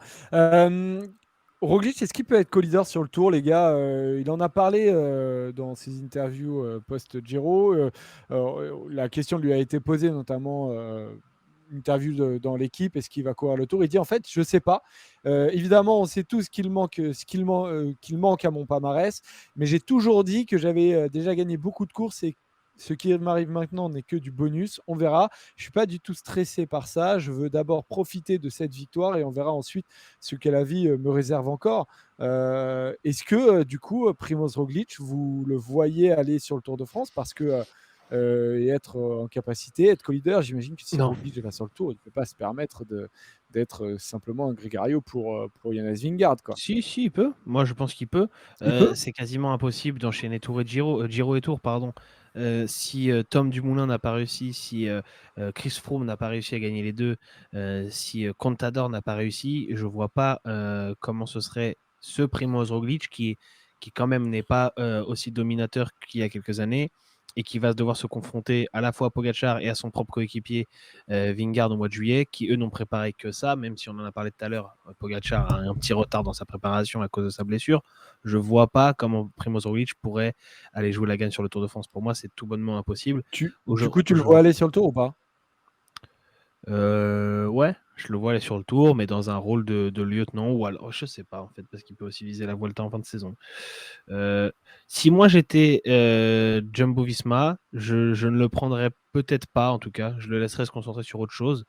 Speaker 1: Roglic, est-ce qu'il peut être co-leader sur le Tour, les gars? Il en a parlé dans ses interviews post-Giro. La question lui a été posée, notamment interview dans l'équipe, est-ce qu'il va courir le Tour? Il dit en fait, je ne sais pas. Évidemment, on sait tous qu'il manque à mon palmarès, mais j'ai toujours dit que j'avais déjà gagné beaucoup de courses et Ce qui m'arrive maintenant n'est que du bonus. On verra. Je ne suis pas du tout stressé par ça. Je veux d'abord profiter de cette victoire et on verra ensuite ce que la vie me réserve encore. Est-ce que, du coup, Primoz Roglic, vous le voyez aller sur le Tour de France parce que et être en capacité, être co-leader? J'imagine que si
Speaker 2: Non.
Speaker 1: Roglic va sur le Tour, il ne peut pas se permettre d'être simplement un grégario pour Jonas Vingegaard, quoi.
Speaker 2: Si, il peut. Moi, je pense qu'il peut.
Speaker 1: Il peut?
Speaker 2: C'est quasiment impossible d'enchaîner Tour et Giro, Giro et Tour, pardon. Si Tom Dumoulin n'a pas réussi, si Chris Froome n'a pas réussi à gagner les deux, si Contador n'a pas réussi, je vois pas comment ce serait ce Primoz Roglic qui quand même n'est pas aussi dominateur qu'il y a quelques années et qui va devoir se confronter à la fois à Pogacar et à son propre coéquipier Vingegaard au mois de juillet, qui eux n'ont préparé que ça, même si on en a parlé tout à l'heure, Pogacar a un petit retard dans sa préparation à cause de sa blessure. Je vois pas comment Primoz Roglic pourrait aller jouer la gagne sur le Tour de France. Pour moi, c'est tout bonnement impossible.
Speaker 1: Du coup, tu le vois aller sur le Tour ou pas?
Speaker 2: Ouais, je le vois aller sur le Tour, mais dans un rôle de lieutenant, ou alors je sais pas en fait, parce qu'il peut aussi viser la Vuelta en fin de saison. Si moi j'étais Jumbo Visma, je ne le prendrais peut-être pas en tout cas, je le laisserais se concentrer sur autre chose,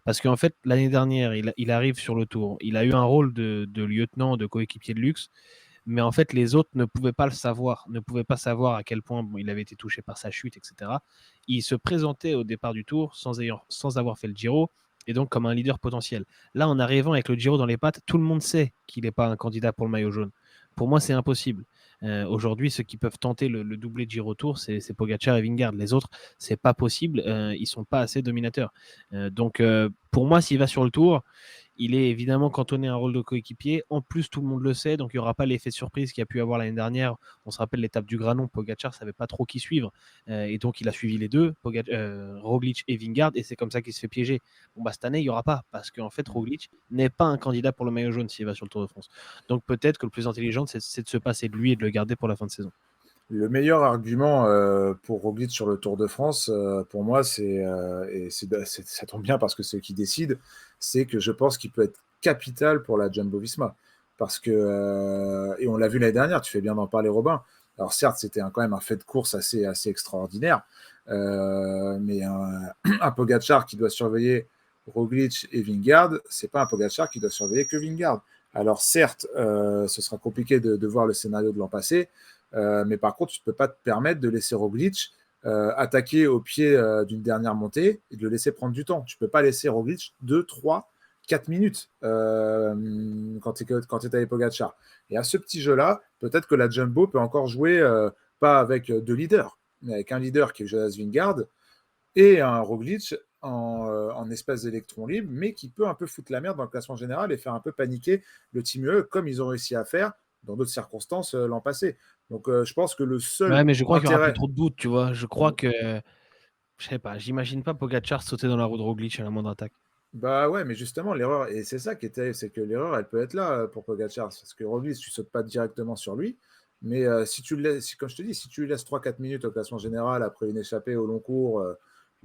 Speaker 2: parce qu'en fait l'année dernière il arrive sur le Tour, il a eu un rôle de lieutenant, de coéquipier de luxe, mais en fait les autres ne pouvaient pas le savoir, ne pouvaient pas savoir à quel point il avait été touché par sa chute, etc. Il se présentait au départ du Tour sans avoir fait le Giro, et donc comme un leader potentiel. Là, en arrivant avec le Giro dans les pattes, tout le monde sait qu'il n'est pas un candidat pour le maillot jaune. Pour moi, c'est impossible. Aujourd'hui, ceux qui peuvent tenter le doublé Giro Tour, c'est Pogacar et Vingegaard. Les autres, c'est pas possible. Ils sont pas assez dominateurs. Donc, pour moi, s'il va sur le Tour, il est évidemment cantonné à un rôle de coéquipier. En plus, tout le monde le sait, donc il n'y aura pas l'effet de surprise qu'il y a pu avoir l'année dernière. On se rappelle l'étape du Granon, Pogacar ne savait pas trop qui suivre, et donc il a suivi les deux, Roglic et Vingegaard, et c'est comme ça qu'il se fait piéger. Bon, bah, cette année, il n'y aura pas, parce qu'en fait, Roglic n'est pas un candidat pour le maillot jaune s'il va sur le Tour de France. Donc peut-être que le plus intelligent, c'est de se passer de lui et de le garder pour la fin de saison.
Speaker 3: Le meilleur argument pour Roglic sur le Tour de France, pour moi, ça tombe bien parce que c'est eux qui décident, c'est que je pense qu'il peut être capital pour la Jumbo-Visma. Parce que, et on l'a vu l'année dernière, tu fais bien d'en parler, Robin. Alors certes, c'était quand même un fait de course assez extraordinaire, mais un Pogacar qui doit surveiller Roglic et Vingegaard, c'est pas un Pogacar qui doit surveiller que Vingegaard. Alors certes, ce sera compliqué de voir le scénario de l'an passé, mais par contre, tu ne peux pas te permettre de laisser Roglic attaquer au pied d'une dernière montée et de le laisser prendre du temps. Tu ne peux pas laisser Roglic 2, 3, 4 minutes quand tu es avec Pogacar. Et à ce petit jeu-là, peut-être que la Jumbo peut encore jouer pas avec deux leaders, mais avec un leader qui est Jonas Vingegaard et un Roglic en espèce d'électron libre, mais qui peut un peu foutre la merde dans le classement général et faire un peu paniquer le Team UE, comme ils ont réussi à faire dans d'autres circonstances l'an passé. Donc je pense que le seul
Speaker 2: Ouais, mais je crois qu'il n'y aura
Speaker 3: intérêt...
Speaker 2: plus trop de doutes, tu vois. Je crois que, je sais pas, j'imagine pas Pogacar sauter dans la roue de Roglic à la moindre attaque.
Speaker 3: Bah ouais, mais justement, l'erreur, et c'est ça qui était, c'est que l'erreur, elle peut être là pour Pogacar, parce que Roglic, tu sautes pas directement sur lui, mais si tu le laisses, comme je te dis, si tu lui laisses 3-4 minutes au classement général après une échappée au long cours,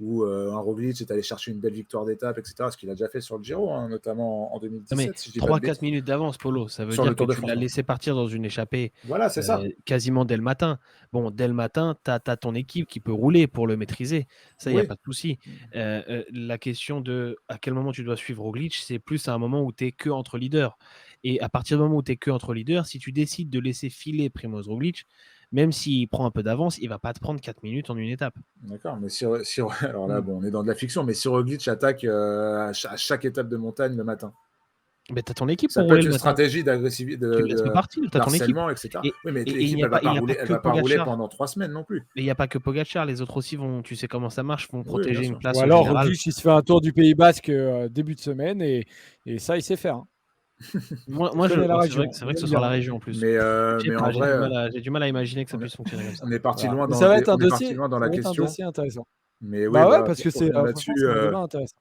Speaker 3: où un Roglic est allé chercher une belle victoire d'étape, etc., ce qu'il a déjà fait sur le Giro, hein, notamment en
Speaker 2: Non,
Speaker 3: 2017,
Speaker 2: mais
Speaker 3: si je dis pas de
Speaker 2: 3-4
Speaker 3: bêtises,
Speaker 2: minutes d'avance, Polo, ça veut
Speaker 3: sur le
Speaker 2: dire que
Speaker 3: Tour de
Speaker 2: tu
Speaker 3: France.
Speaker 2: l'as laissé partir dans une échappée
Speaker 3: Voilà, c'est ça.
Speaker 2: quasiment dès le matin. Bon, dès le matin, tu as ton équipe qui peut rouler pour le maîtriser. Ça, il n'y a
Speaker 3: Oui.
Speaker 2: pas de souci. La question de à quel moment tu dois suivre Roglic, c'est plus à un moment où tu es que entre leaders. Et à partir du moment où tu es que entre leaders, si tu décides de laisser filer Primoz Roglic, même s'il prend un peu d'avance, il va pas te prendre 4 minutes en une étape.
Speaker 3: D'accord, mais alors là, bon, on est dans de la fiction, mais si Roglic attaque à chaque étape de montagne le matin,
Speaker 2: Mais tu as ton équipe
Speaker 3: ça
Speaker 2: pour
Speaker 3: peut
Speaker 2: rouler
Speaker 3: être
Speaker 2: le
Speaker 3: une
Speaker 2: matin.
Speaker 3: stratégie d'agressivité,
Speaker 2: Tu le laisses pas partir, tu as ton équipe.
Speaker 3: d'harcèlement, etc.
Speaker 2: Et
Speaker 3: Oui, mais
Speaker 2: il
Speaker 3: l'équipe,
Speaker 2: n'y a,
Speaker 3: elle
Speaker 2: pas
Speaker 3: ne
Speaker 2: que
Speaker 3: va pas rouler
Speaker 2: Pogacar.
Speaker 3: pendant 3 semaines non plus.
Speaker 2: Mais il n'y a pas que Pogacar, les autres aussi vont, tu sais comment ça marche, vont
Speaker 3: Oui, bien
Speaker 2: protéger une
Speaker 3: sûr.
Speaker 1: Ou
Speaker 2: place au
Speaker 1: alors
Speaker 2: général.
Speaker 1: Roglic, il se fait un tour du Pays Basque début de semaine et ça, il sait faire, hein.
Speaker 2: Moi,
Speaker 1: Il connaît la
Speaker 2: c'est
Speaker 1: région.
Speaker 2: vrai que ce
Speaker 1: Il aime
Speaker 2: sera la
Speaker 1: bien.
Speaker 2: région en plus.
Speaker 3: Mais,
Speaker 2: Je sais
Speaker 3: mais en
Speaker 2: pas,
Speaker 3: vrai,
Speaker 2: j'ai du mal à imaginer que ça
Speaker 3: on est,
Speaker 2: puisse fonctionner comme ça.
Speaker 3: on est parti
Speaker 1: Voilà.
Speaker 3: loin
Speaker 1: Mais ça va être un
Speaker 3: on est parti
Speaker 1: dossier,
Speaker 3: loin dans
Speaker 1: ça
Speaker 3: la
Speaker 1: va être un
Speaker 3: question.
Speaker 1: dossier intéressant.
Speaker 3: Mais oui,
Speaker 1: Bah ouais,
Speaker 3: bah,
Speaker 1: parce que
Speaker 3: pour finir
Speaker 1: franchement,
Speaker 3: là-dessus,
Speaker 1: c'est un débat intéressant.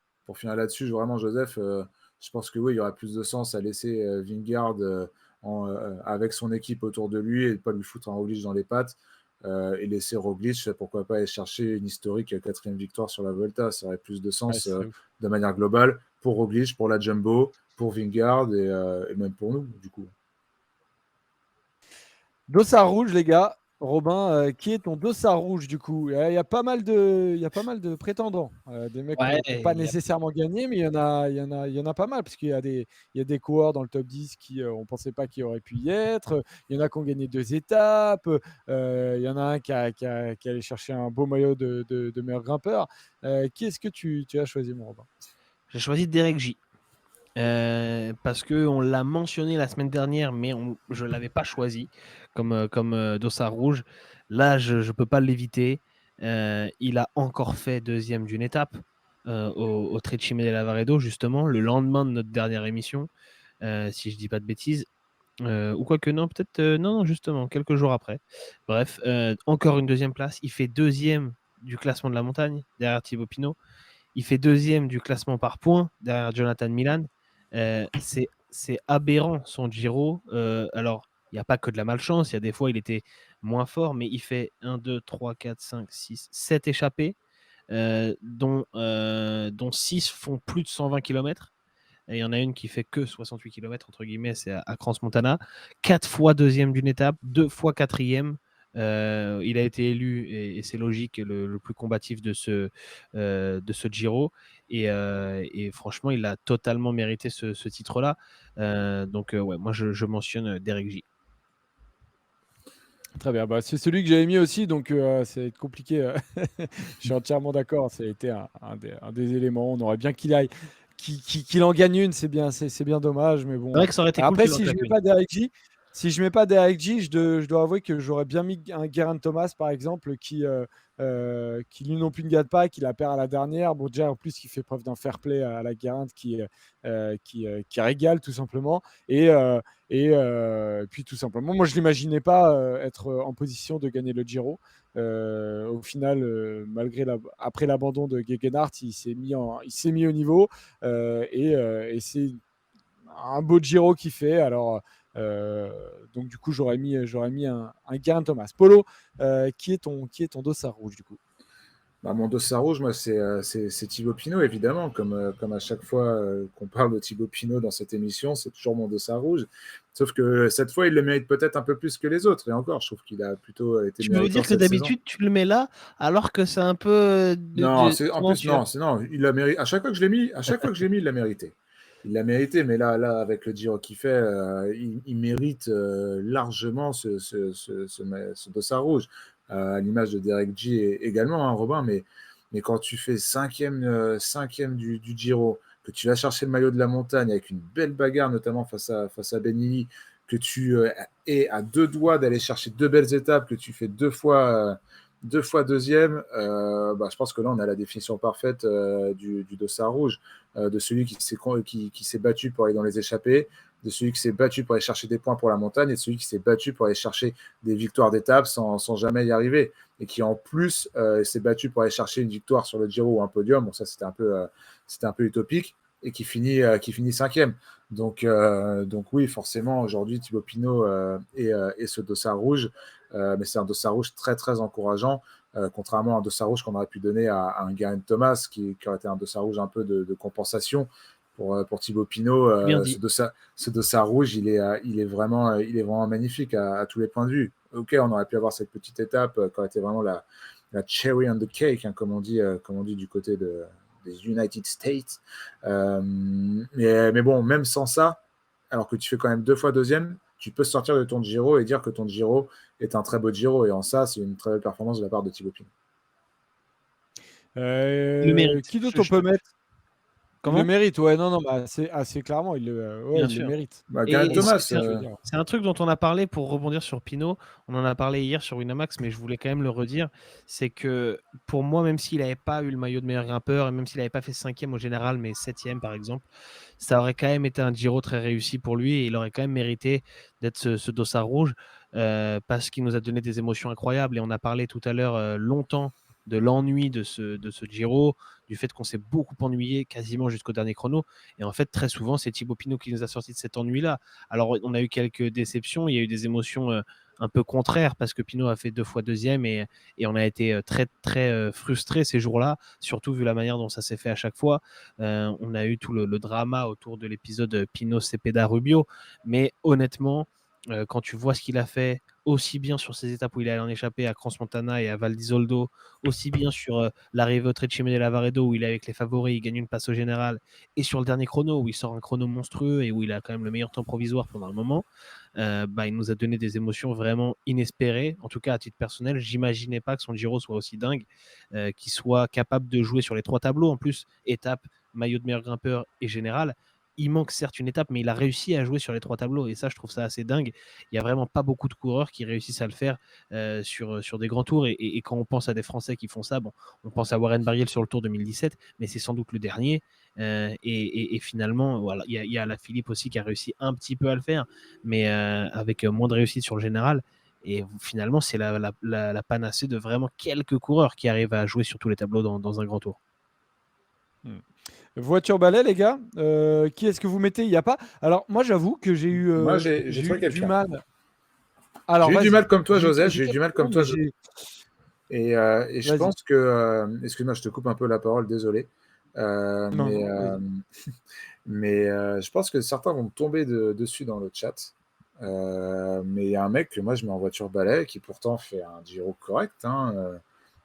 Speaker 3: vraiment, Joseph, je pense que oui, il y aurait plus de sens à laisser Vingegaard avec son équipe autour de lui et ne pas lui foutre un Roglic dans les pattes et laisser Roglic, pourquoi pas aller chercher une historique 4e victoire sur la Volta. Ça aurait plus de
Speaker 1: Ouais,
Speaker 3: sens
Speaker 1: c'est ouf.
Speaker 3: de manière globale pour Roglic, pour la Jumbo, pour Vingegaard et même pour nous, du coup.
Speaker 1: Dossard rouge, les gars. Robin, qui est ton dossard rouge du coup? Il y a pas mal de prétendants, des mecs qui
Speaker 2: Ouais,
Speaker 1: ont pas nécessairement gagné, mais il y en a pas mal parce qu'il y a des coureurs dans le top 10 qui, on pensait pas qu'ils auraient pu y être. Il y en a qui ont gagné 2 étapes. Il y en a un qui est allé chercher un beau maillot de meilleur grimpeur. Qui est-ce que tu as choisi, mon Robin?
Speaker 2: j'ai choisi Derek J. Parce qu'on l'a mentionné la semaine dernière, mais je ne l'avais pas choisi comme dossard rouge. Là, je ne peux pas l'éviter. Il a encore fait deuxième d'une étape au Trecime de Lavaredo, justement, le lendemain de notre dernière émission, si je ne dis pas de bêtises. Ou quoi que non, peut-être non, justement, quelques jours après. Bref, encore une deuxième place. Il fait deuxième du classement de la montagne, derrière Thibaut Pinot. Il fait deuxième du classement par points, derrière Jonathan Milan. C'est aberrant son Giro. Alors, il n'y a pas que de la malchance. Il y a des fois, il était moins fort, mais il fait 1, 2, 3, 4, 5, 6, 7 échappées, dont 6 font plus de 120 km. Et il y en a une qui fait que 68 km, entre guillemets, c'est à Crans-Montana. 4 fois deuxième d'une étape, 2 fois quatrième. Il a été élu, et c'est logique, le plus combatif de ce Giro. Et franchement, il a totalement mérité ce titre-là. Donc, ouais, moi, je mentionne Derek J.
Speaker 1: Très bien, bah, c'est celui que j'avais mis aussi, donc ça va être compliqué. Je suis entièrement d'accord, ça a été un des éléments. On aurait bien qu'il en gagne une, c'est bien dommage, mais
Speaker 2: C'est vrai
Speaker 1: bon.
Speaker 2: que ça aurait été cool
Speaker 1: Après,
Speaker 2: qu'il en claque une.
Speaker 1: si je mets pas Derek J, je dois avouer que j'aurais bien mis un Geraint Thomas, par exemple, qui lui non plus ne gagne pas, qui la perd à la dernière. Bon, déjà, en plus, il fait preuve d'un fair play à la Geraint qui régale, tout simplement. Et puis, tout simplement, moi, je l'imaginais pas être en position de gagner le Giro. Au final, après l'abandon de Gegenhardt, il s'est mis au niveau et c'est un beau Giro qu'il fait. Alors, donc du coup, j'aurais mis un Geraint Thomas. Polo, qui est ton dossard rouge du coup?
Speaker 3: Bah, mon dossard rouge, moi, c'est Thibaut Pinot, évidemment. Comme à chaque fois qu'on parle de Thibaut Pinot dans cette émission, c'est toujours mon dossard rouge. Sauf que cette fois, il le mérite peut-être un peu plus que les autres. Et encore, je trouve qu'il a plutôt été
Speaker 2: Tu veux
Speaker 3: méritant
Speaker 2: dire que
Speaker 3: cette saison.
Speaker 2: d'habitude, tu le mets là, alors que c'est un peu
Speaker 3: Non, en plus,
Speaker 2: tendancieux.
Speaker 3: non, il l'a mérité. À chaque fois que je l'ai mis, il l'a mérité. Il l'a mérité, mais là, avec le Giro qu'il fait, il mérite largement ce dossard rouge. À l'image de Derek J également, hein, Robin, mais quand tu fais cinquième du Giro, que tu vas chercher le maillot de la montagne avec une belle bagarre, notamment face à Benini, que tu es à 2 doigts d'aller chercher 2 belles étapes, que tu fais 2 fois deuxième, je pense que là, on a la définition parfaite du dossard rouge, de celui qui s'est battu pour aller dans les échappées, de celui qui s'est battu pour aller chercher des points pour la montagne, et de celui qui s'est battu pour aller chercher des victoires d'étape sans jamais y arriver, et qui en plus s'est battu pour aller chercher une victoire sur le Giro ou un podium. Bon, ça, c'était un peu utopique, et qui finit cinquième. Donc oui, forcément, aujourd'hui, Thibaut Pinot est ce dossard rouge. Mais c'est un dossard rouge très très encourageant, contrairement à un dossard rouge qu'on aurait pu donner à un Geraint Thomas, qui aurait été un dossard rouge un peu de compensation pour Thibaut Pinot.
Speaker 2: Bien
Speaker 3: Ce
Speaker 2: dit.
Speaker 3: dossard rouge, il est vraiment magnifique à tous les points de vue. Ok, on aurait pu avoir cette petite étape qui aurait été vraiment la cherry on the cake, hein, comme on dit du côté des United States. Mais bon, même sans ça, alors que tu fais quand même 2 fois deuxième, tu peux sortir de ton Giro et dire que ton Giro est un très beau Giro. Et en ça, c'est une très belle performance de la part de Thibaut Pinot.
Speaker 2: Le mérite.
Speaker 1: Qui d'autre on peut mettre? Il le
Speaker 2: Comment?
Speaker 1: mérite, ouais, non, bah, assez clairement,
Speaker 2: Bien
Speaker 1: il le
Speaker 2: sûr.
Speaker 1: mérite.
Speaker 3: Geraint
Speaker 2: Et
Speaker 1: C'est
Speaker 3: Thomas,
Speaker 1: ce que tu veux dire.
Speaker 2: c'est un truc dont on a parlé pour rebondir sur Pinot. On en a parlé hier sur Winamax, mais je voulais quand même le redire. C'est que pour moi, même s'il n'avait pas eu le maillot de meilleur grimpeur et même s'il n'avait pas fait 5e au général, mais 7e par exemple, ça aurait quand même été un Giro très réussi pour lui et il aurait quand même mérité d'être ce dossard rouge parce qu'il nous a donné des émotions incroyables. Et on a parlé tout à l'heure longtemps de l'ennui de ce Giro, du fait qu'on s'est beaucoup ennuyé quasiment jusqu'au dernier chrono. Et en fait, très souvent, c'est Thibaut Pinot qui nous a sorti de cet ennui-là. Alors, on a eu quelques déceptions, il y a eu des émotions un peu contraires parce que Pinot a fait 2 fois deuxième et on a été très, très frustrés ces jours-là, surtout vu la manière dont ça s'est fait à chaque fois. On a eu tout le drama autour de l'épisode Pinot Cepeda Rubio, mais honnêtement, quand tu vois ce qu'il a fait aussi bien sur ces étapes où il est allé en échappée à Crans-Montana et à Val d'Isoldo, aussi bien sur l'arrivée au Trecime de Lavaredo où il est avec les favoris, il gagne une place au général, et sur le dernier chrono où il sort un chrono monstrueux et où il a quand même le meilleur temps provisoire pendant un moment. Il nous a donné des émotions vraiment inespérées. En tout cas, à titre personnel, j'imaginais pas que son Giro soit aussi dingue, qu'il soit capable de jouer sur les 3 tableaux. En plus, étape, maillot de meilleur grimpeur et général. Il manque certes une étape, mais il a réussi à jouer sur les 3 tableaux. Et ça, je trouve ça assez dingue. Il n'y a vraiment pas beaucoup de coureurs qui réussissent à le faire sur des grands tours. Et quand on pense à des Français qui font ça, bon, on pense à Warren Barguil sur le Tour 2017, mais c'est sans doute le dernier. Et finalement, voilà, il y a Alaphilippe aussi qui a réussi un petit peu à le faire, mais avec moins de réussite sur le général. Et finalement, c'est la panacée de vraiment quelques coureurs qui arrivent à jouer sur tous les tableaux dans un grand tour.
Speaker 1: Voiture balai, les gars. Qui est-ce que vous mettez? Il n'y a pas. Alors, moi, j'avoue que j'ai eu,
Speaker 3: Moi, j'ai trouvé
Speaker 1: du
Speaker 3: quelqu'un.
Speaker 1: mal. Alors,
Speaker 3: J'ai eu du
Speaker 1: vas-y.
Speaker 3: mal comme toi, Joseph.
Speaker 1: J'ai
Speaker 3: J'ai eu du mal
Speaker 1: quelques noms,
Speaker 3: comme toi.
Speaker 1: mais j'ai.
Speaker 3: Et je
Speaker 1: Vas-y.
Speaker 3: pense que. Excuse-moi, je te coupe un peu la parole, désolé. Euh,
Speaker 1: Non,
Speaker 3: mais
Speaker 1: non,
Speaker 3: euh,
Speaker 1: vas-y.
Speaker 3: mais je pense que certains vont tomber dessus dans le chat. Mais il y a un mec que moi je mets en voiture balai qui pourtant fait un Giro correct, hein,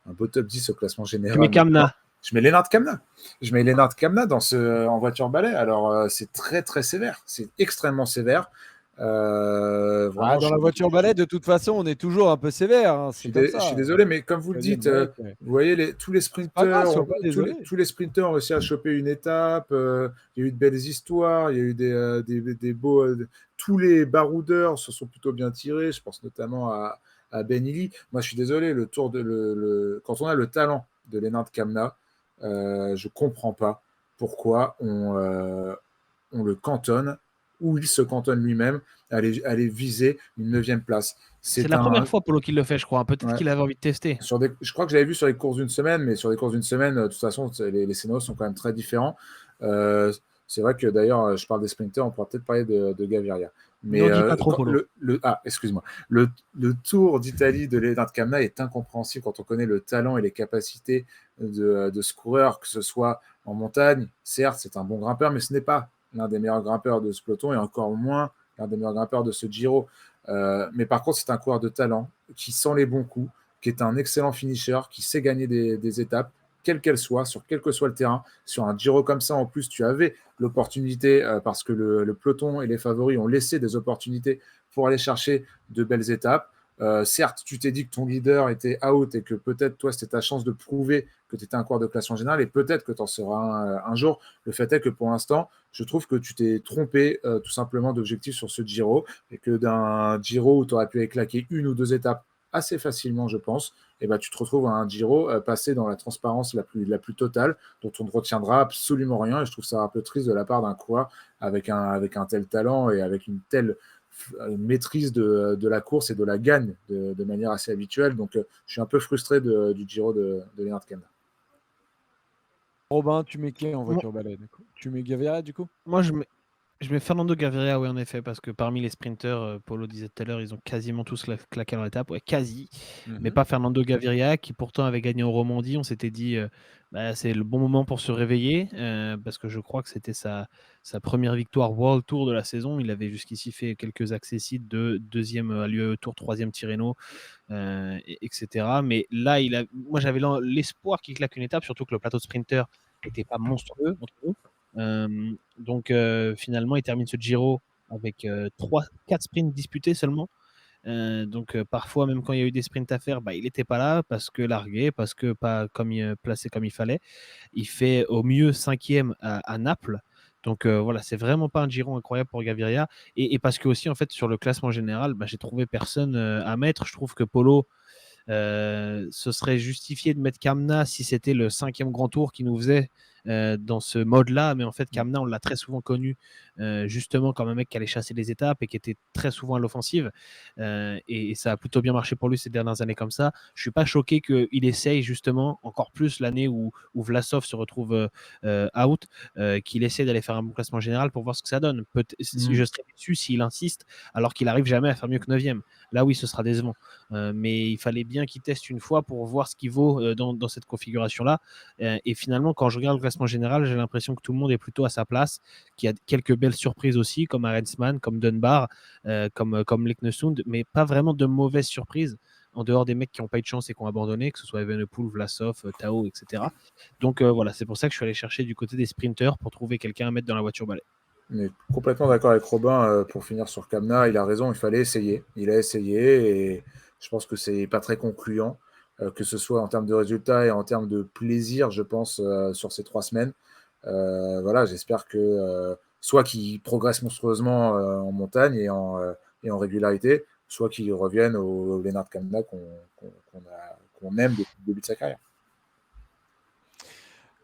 Speaker 3: un beau top 10 au classement
Speaker 2: Tu mets
Speaker 3: général.
Speaker 2: Kamna.
Speaker 3: Je mets Lennart Kamna. Je mets Lennart Kamna en voiture balai. Alors c'est très très sévère, c'est extrêmement sévère. Vraiment,
Speaker 1: Dans la voiture balai, de toute façon, on est toujours un peu sévère, hein, c'est comme
Speaker 3: je suis
Speaker 1: ça.
Speaker 3: désolé, mais comme vous le
Speaker 1: Troisième
Speaker 3: dites,
Speaker 1: mec.
Speaker 3: vous voyez, tous les
Speaker 1: C'est pas grave,
Speaker 3: sprinteurs,
Speaker 1: sois pas désolé.
Speaker 3: tous les sprinteurs ont réussi à choper une étape. Il y a eu de belles histoires, il y a eu des beaux. Tous les baroudeurs se sont plutôt bien tirés. Je pense notamment à Ben Illy. Moi, je suis désolé, quand on a le talent de Lennart Kamna, je comprends pas pourquoi on le cantonne ou il se cantonne lui-même à aller viser une 9e place.
Speaker 2: C'est
Speaker 3: C'est
Speaker 2: la première
Speaker 3: un,
Speaker 2: fois Polo qui le fait, je crois. Peut-être
Speaker 3: ouais.
Speaker 2: qu'il avait envie de tester.
Speaker 3: Je crois que je l'avais vu sur les courses d'une semaine, mais sur les courses d'une semaine, de toute façon, les scénarios sont quand même très différents. C'est vrai que d'ailleurs, je parle des sprinters, on pourra peut-être parler de Gaviria. Mais
Speaker 2: N'en dis pas trop, Polo.
Speaker 3: excuse-moi. Le Tour d'Italie de Lennart Kamna est incompréhensible quand on connaît le talent et les capacités de ce coureur, que ce soit en montagne. Certes, c'est un bon grimpeur, mais ce n'est pas l'un des meilleurs grimpeurs de ce peloton et encore moins l'un des meilleurs grimpeurs de ce Giro. Mais par contre, c'est un coureur de talent qui sent les bons coups, qui est un excellent finisher, qui sait gagner des étapes, quelles qu'elles soient, sur quel que soit le terrain. Sur un Giro comme ça, en plus, tu avais l'opportunité, parce que le peloton et les favoris ont laissé des opportunités pour aller chercher de belles étapes. Certes, tu t'es dit que ton leader était out et que peut-être toi, c'était ta chance de prouver que tu étais un coureur de classement général et peut-être que tu en seras un jour. Le fait est que pour l'instant, je trouve que tu t'es trompé tout simplement d'objectif sur ce Giro et que d'un Giro où tu aurais pu aller claquer une ou deux étapes assez facilement, je pense, et ben, tu te retrouves à un Giro passé dans la transparence la plus totale, dont on ne retiendra absolument rien. Et je trouve ça un peu triste de la part d'un coureur avec un tel talent et avec une telle maîtrise de la course et de la gagne de manière assez habituelle. Donc, je suis un peu frustré du Giro de Lennart Kamna.
Speaker 1: Robin, tu mets qui en voiture balai, du coup? Tu mets Gaviria, du coup?
Speaker 2: Moi, je mets Fernando Gaviria, oui, en effet, parce que parmi les sprinteurs, Polo disait tout à l'heure, ils ont quasiment tous claqué dans l'étape. Ouais, quasi. Mais pas Fernando Gaviria, qui pourtant avait gagné en Romandie. On s'était dit, c'est le bon moment pour se réveiller, parce que je crois que c'était sa première victoire World Tour de la saison. Il avait jusqu'ici fait quelques accessites de deuxième à l'UAE Tour, troisième Tirreno, etc. Mais là, moi, j'avais l'espoir qu'il claque une étape, surtout que le plateau de sprinter n'était pas monstrueux entre nous. Donc finalement, il termine ce Giro avec 4 sprints disputés seulement. Donc parfois, même quand il y a eu des sprints à faire, il n'était pas là parce que largué, parce que pas placé comme il fallait. Il fait au mieux 5e à Naples. Donc voilà, c'est vraiment pas un Giro incroyable pour Gaviria. Et parce que aussi, en fait, sur le classement général, j'ai trouvé personne à mettre. Je trouve que Polo, ce serait justifié de mettre Kamna si c'était le 5e grand tour qui nous faisait dans ce mode-là. Mais en fait, Kamna, on l'a très souvent connu justement comme un mec qui allait chasser les étapes et qui était très souvent à l'offensive. Et ça a plutôt bien marché pour lui ces dernières années comme ça. Je ne suis pas choqué qu'il essaye justement encore plus l'année où Vlasov se retrouve out, qu'il essaie d'aller faire un bon classement général pour voir ce que ça donne. Je serais déçu s'il insiste alors qu'il n'arrive jamais à faire mieux que 9e. Là, oui, ce sera décevant. Mais il fallait bien qu'il teste une fois pour voir ce qu'il vaut dans cette configuration-là. Et finalement, quand je regarde le classement général, j'ai l'impression que tout le monde est plutôt à sa place, qu'il y a quelques belles surprises aussi, comme Arensman, comme Dunbar, comme Leknesund, mais pas vraiment de mauvaises surprises, en dehors des mecs qui n'ont pas eu de chance et qui ont abandonné, que ce soit Evenepoel, Vlasov, Tao, etc. Donc voilà, c'est pour ça que je suis allé chercher du côté des sprinters pour trouver quelqu'un à mettre dans la voiture balai.
Speaker 3: On est complètement d'accord avec Robin pour finir sur Kamna. Il a raison, il fallait essayer. Il a essayé et je pense que c'est pas très concluant, que ce soit en termes de résultats et en termes de plaisir, je pense, sur ces 3 semaines. Voilà, j'espère que soit qu'il progresse monstrueusement en montagne et en régularité, soit qu'il revienne au Lennart Kamna qu'on aime depuis le début de sa carrière.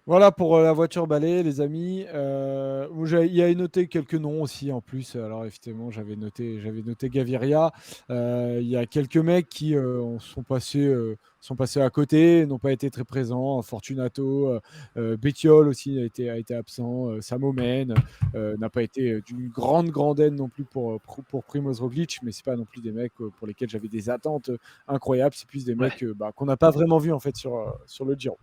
Speaker 1: Voilà pour la voiture balai, les amis. Il y a noté quelques noms aussi en plus. Alors effectivement, j'avais noté Gaviria. Il y a quelques mecs qui sont passés à côté, n'ont pas été très présents. Fortunato, Bettiol aussi a été absent. Samomen n'a pas été d'une grande aide non plus pour Primoz Roglic, mais c'est pas non plus des mecs pour lesquels j'avais des attentes incroyables. C'est plus des mecs qu'on n'a pas vraiment vus en fait sur le Giro.